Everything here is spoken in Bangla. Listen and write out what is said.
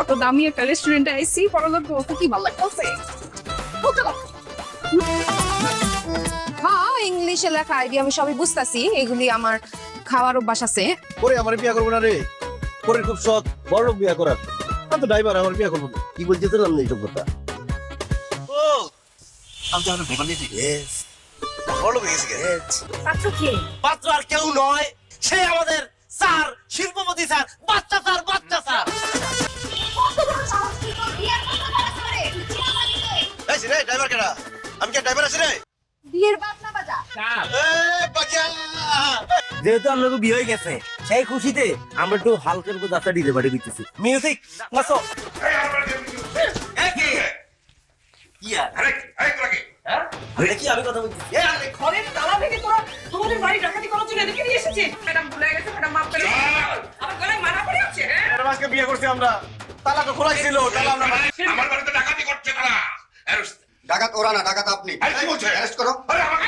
কত দামি একটা রেস্টুরেন্টে আইসি, পরলোক বলতে কি ভালো লাগতেছে। হ্যাঁ, ইংলিশে লেখা আইডি আমি সবই বুঝতাছি, এগুলি আমার খাওয়ার অভ্যাস আছে। পরে আমার বিয়া করবো না রে, পরে খুব শখ বড় লোক বিয়া করার। আমি তো ড্রাইভার, আমার বিয়া করবো না। কি বলতে চাইলাম না এইসব কথা। ও আমি তো এখন ভেবে নিয়েছি। ইয়েস, বড় লোক হয়ে গেছে। পাত্র কে? পাত্র আর কেউ নয়, সে আমাদের স্যার, শিল্পপতি স্যার, বাচ্চা স্যার, বাচ্চা স্যার। এই রে ড্রাইভার কেডা? আমি কি ড্রাইভার আছি রে? বিয়ের বাজনা বাজা। এই বাকিয়া, যেহেতু আপনাকে বিয়ে হয়ে গেছে সেই খুশিতে আমরা একটু হালকার উপর যাত্রা দিতে পারি দিতেছি মিউজিক নাচো। এটা কি আমি কথা বলছি? ঘরের তালা ভেঙে তোরা তোমাদের বাড়ি ডাকাতি করার জন্য এদিকে নিয়ে এসেছিস। ম্যাডাম ভুলে গেছে, ম্যাডাম মাফ করে দিন। আমার গলায় মারা পড়ে আছে। ম্যাডাম আজকে বিয়ে করছি আমরা, তালা তো খোলাই ছিল, তালা আমরা আমার বাড়িতে ডাকাতি করছে তারা। ডাকাত ওরা না, ডাকাত আপনি। কি বলছে? অ্যারেস্ট করো। আরে আমাকে